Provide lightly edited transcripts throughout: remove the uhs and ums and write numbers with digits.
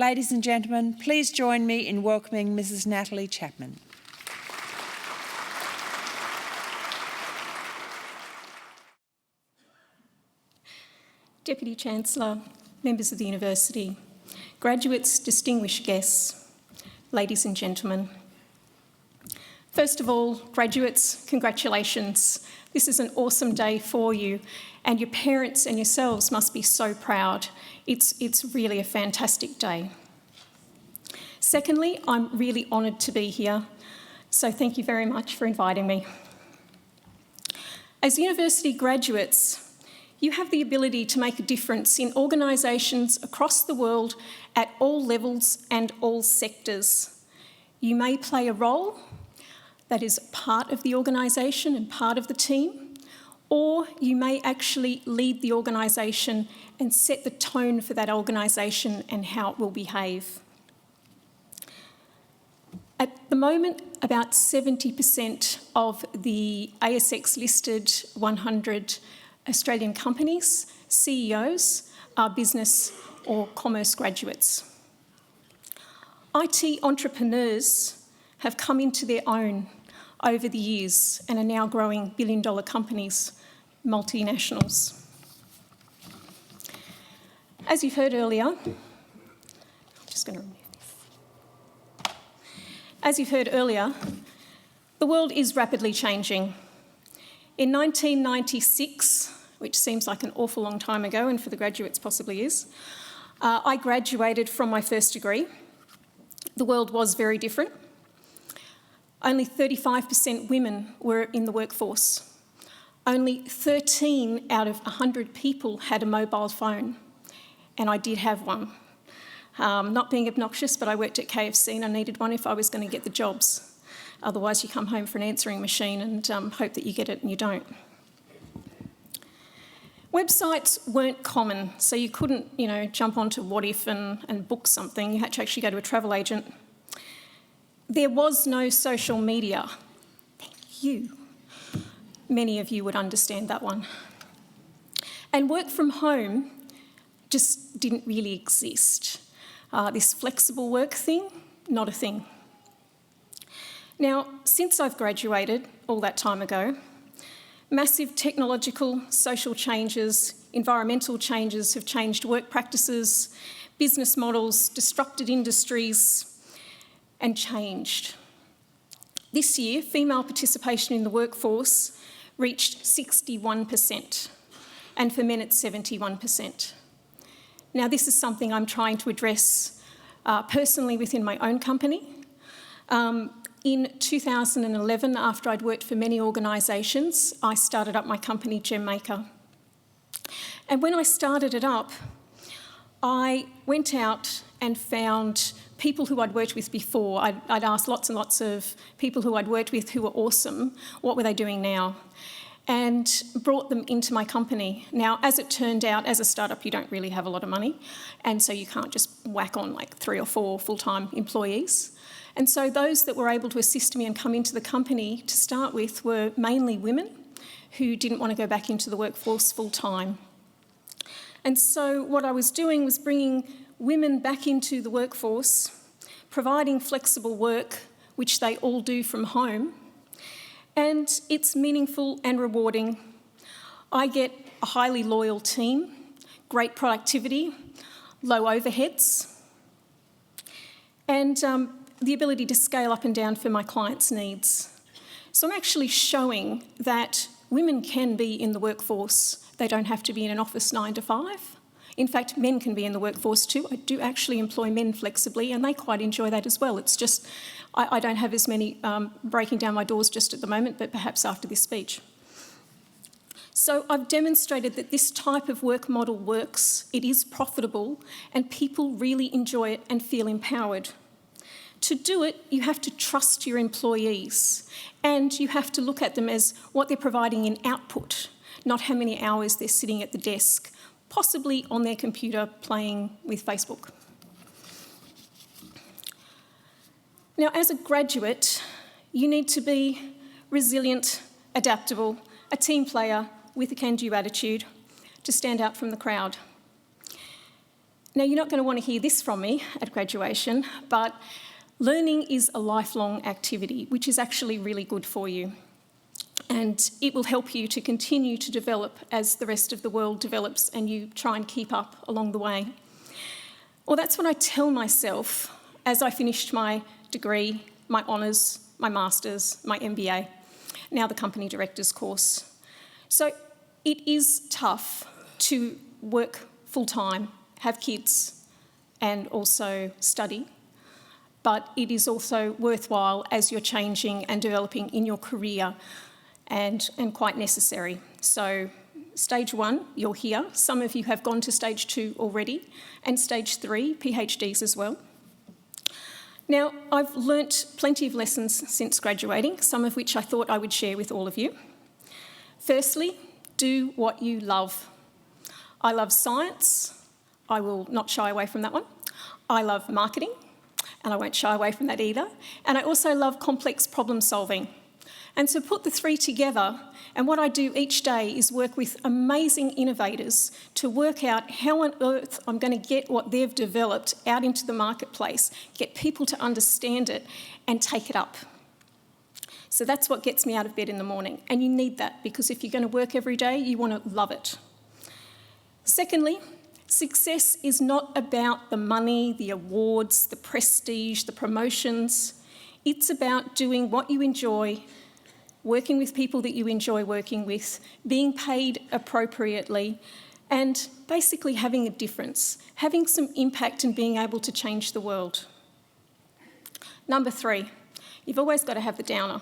Ladies and gentlemen, please join me in welcoming Mrs. Natalie Chapman. Deputy Chancellor, members of the University, graduates, distinguished guests, ladies and gentlemen. First of all, graduates, congratulations. This is an awesome day for you, and your parents and yourselves must be so proud. It's really a fantastic day. Secondly, I'm really honoured to be here, so thank you very much for inviting me. As university graduates, you have the ability to make a difference in organisations across the world at all levels and all sectors. You may play a role that is part of the organisation and part of the team, or you may actually lead the organisation and set the tone for that organisation and how it will behave. At the moment, about 70% of the ASX-listed 100 Australian companies, CEOs, are business or commerce graduates. IT entrepreneurs have come into their own over the years and are now growing billion-dollar companies, multinationals. As you've heard earlier, the world is rapidly changing. In 1996, which seems like an awful long time ago, and for the graduates possibly is, I graduated from my first degree. The world was very different. Only 35% women were in the workforce. Only 13 out of 100 people had a mobile phone, and I did have one. Not being obnoxious, but I worked at KFC and I needed one if I was going to get the jobs. Otherwise, you come home for an answering machine and hope that you get it and you don't. Websites weren't common, so you couldn't, jump onto What If and book something. You had to actually go to a travel agent. There was no social media. Thank you. Many of you would understand that one. And work from home just didn't really exist. This flexible work thing, not a thing. Now, since I've graduated all that time ago, massive technological, social changes, environmental changes have changed work practices, business models, disrupted industries, and changed. This year, female participation in the workforce reached 61%, and for men it's 71%. Now, this is something I'm trying to address personally within my own company. In 2011, after I'd worked for many organisations, I started up my company, Gemaker. And when I started it up, I went out and found people who I'd worked with before. I'd asked lots and lots of people who I'd worked with who were awesome, what were they doing now? And brought them into my company. Now, as it turned out, as a startup, you don't really have a lot of money, and so you can't just whack on like 3 or 4 full-time employees. And so those that were able to assist me and come into the company to start with were mainly women who didn't want to go back into the workforce full-time. And so what I was doing was bringing women back into the workforce, providing flexible work, which they all do from home, and it's meaningful and rewarding. I get a highly loyal team, great productivity, low overheads, and the ability to scale up and down for my clients' needs. So I'm actually showing that women can be in the workforce. They don't have to be in an office 9 to 5. In fact, men can be in the workforce too. I do actually employ men flexibly, and they quite enjoy that as well. It's just, I don't have as many breaking down my doors just at the moment, but perhaps after this speech. So I've demonstrated that this type of work model works, it is profitable, and people really enjoy it and feel empowered. To do it, you have to trust your employees, and you have to look at them as what they're providing in output, not how many hours they're sitting at the desk, possibly on their computer playing with Facebook. Now, as a graduate, you need to be resilient, adaptable, a team player with a can-do attitude to stand out from the crowd. Now, you're not going to want to hear this from me at graduation, but learning is a lifelong activity, which is actually really good for you. And it will help you to continue to develop as the rest of the world develops and you try and keep up along the way. Well, that's what I tell myself as I finished my degree, my honours, my master's, my MBA, now the company director's course. So it is tough to work full-time, have kids, and also study, but it is also worthwhile as you're changing and developing in your career and quite necessary. So stage 1, you're here. Some of you have gone to stage 2 already, and stage 3, PhDs as well. Now, I've learnt plenty of lessons since graduating, some of which I thought I would share with all of you. Firstly, do what you love. I love science. I will not shy away from that one. I love marketing, and I won't shy away from that either. And I also love complex problem solving. And so put the 3 together, and what I do each day is work with amazing innovators to work out how on earth I'm going to get what they've developed out into the marketplace, get people to understand it and take it up. So that's what gets me out of bed in the morning. And you need that, because if you're going to work every day, you want to love it. Secondly, success is not about the money, the awards, the prestige, the promotions. It's about doing what you enjoy, working with people that you enjoy working with, being paid appropriately, and basically having a difference, having some impact and being able to change the world. Number 3, you've always got to have the downer.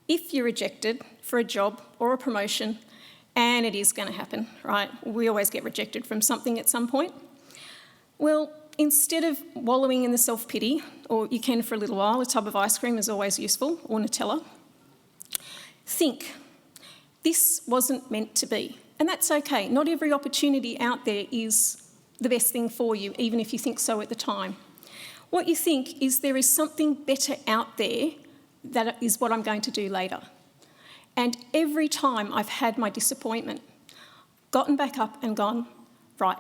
If you're rejected for a job or a promotion, and it is going to happen, right? We always get rejected from something at some point. Well, instead of wallowing in the self-pity, or you can for a little while, a tub of ice cream is always useful, or Nutella, think, this wasn't meant to be. And that's okay. Not every opportunity out there is the best thing for you, even if you think so at the time. What you think is there is something better out there that is what I'm going to do later. And every time I've had my disappointment, gotten back up and gone, right,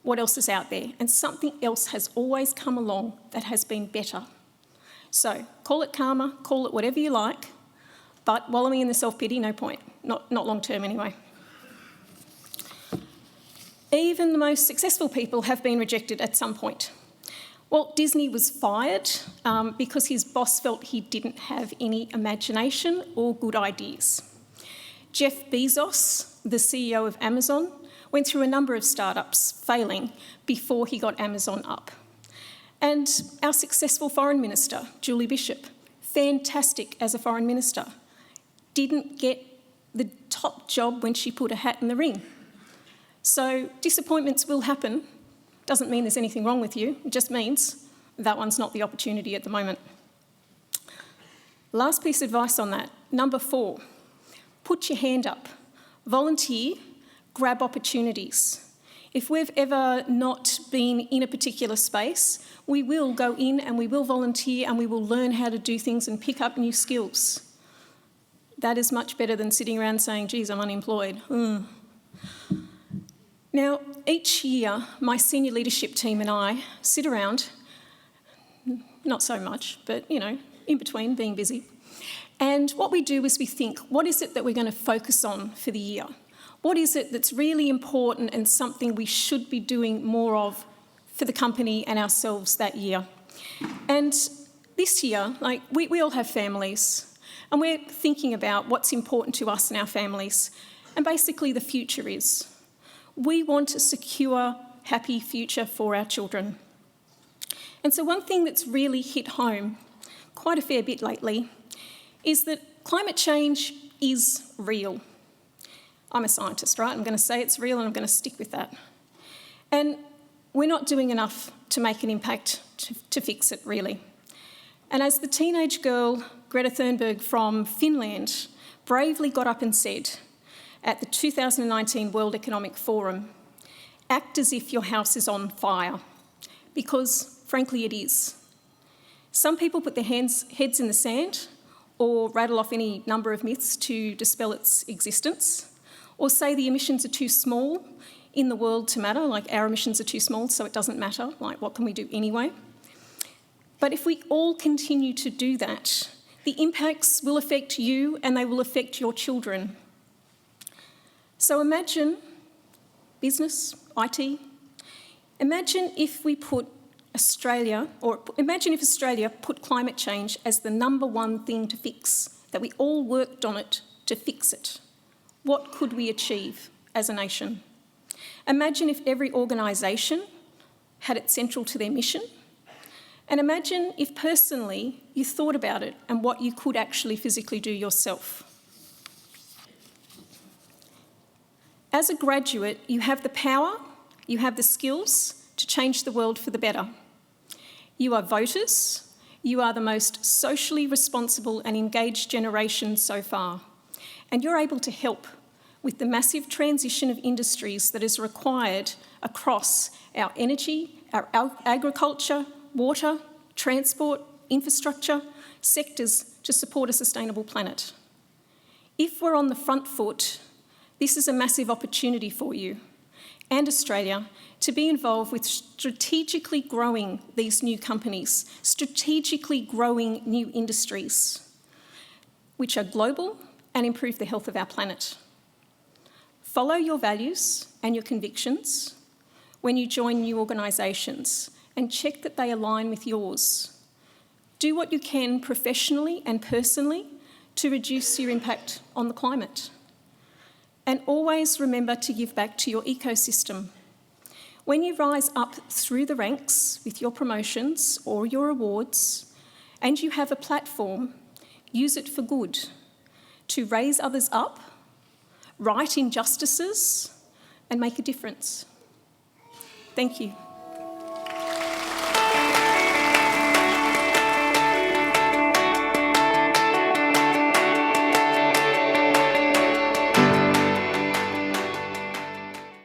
what else is out there? And something else has always come along that has been better. So call it karma, call it whatever you like, but wallowing in the self-pity, no point. Not long term anyway. Even the most successful people have been rejected at some point. Walt Disney was fired because his boss felt he didn't have any imagination or good ideas. Jeff Bezos, the CEO of Amazon, went through a number of startups failing before he got Amazon up. And our successful foreign minister, Julie Bishop, fantastic as a foreign minister, didn't get the top job when she put a hat in the ring. So disappointments will happen. Doesn't mean there's anything wrong with you. It just means that one's not the opportunity at the moment. Last piece of advice on that. Number 4, put your hand up. Volunteer, grab opportunities. If we've ever not been in a particular space, we will go in and we will volunteer and we will learn how to do things and pick up new skills. That is much better than sitting around saying, geez, I'm unemployed. Now, each year, my senior leadership team and I sit around, not so much, but, in between, being busy. And what we do is we think, what is it that we're going to focus on for the year? What is it that's really important and something we should be doing more of for the company and ourselves that year? And this year, we all have families, and we're thinking about what's important to us and our families. And basically, the future is. We want a secure, happy future for our children. And so one thing that's really hit home quite a fair bit lately is that climate change is real. I'm a scientist, right? I'm going to say it's real and I'm going to stick with that. And we're not doing enough to make an impact to fix it, really. And as the teenage girl, Greta Thunberg from Finland, bravely got up and said, at the 2019 World Economic Forum, act as if your house is on fire, because frankly it is. Some people put their heads in the sand or rattle off any number of myths to dispel its existence, or say the emissions are too small in the world to matter, like our emissions are too small, so it doesn't matter, like what can we do anyway? But if we all continue to do that, the impacts will affect you and they will affect your children. So imagine business, IT, imagine if we put Australia, or imagine if Australia put climate change as the number one thing to fix, that we all worked on it to fix it. What could we achieve as a nation? Imagine if every organisation had it central to their mission. And imagine if personally you thought about it and what you could actually physically do yourself. As a graduate, you have the power, you have the skills to change the world for the better. You are voters, you are the most socially responsible and engaged generation so far, and you're able to help with the massive transition of industries that is required across our energy, our agriculture, water, transport, infrastructure, sectors to support a sustainable planet. If we're on the front foot, this is a massive opportunity for you and Australia to be involved with strategically growing these new companies, strategically growing new industries, which are global and improve the health of our planet. Follow your values and your convictions when you join new organisations and check that they align with yours. Do what you can professionally and personally to reduce your impact on the climate. And always remember to give back to your ecosystem. When you rise up through the ranks with your promotions or your awards, and you have a platform, use it for good, to raise others up, right injustices, and make a difference. Thank you.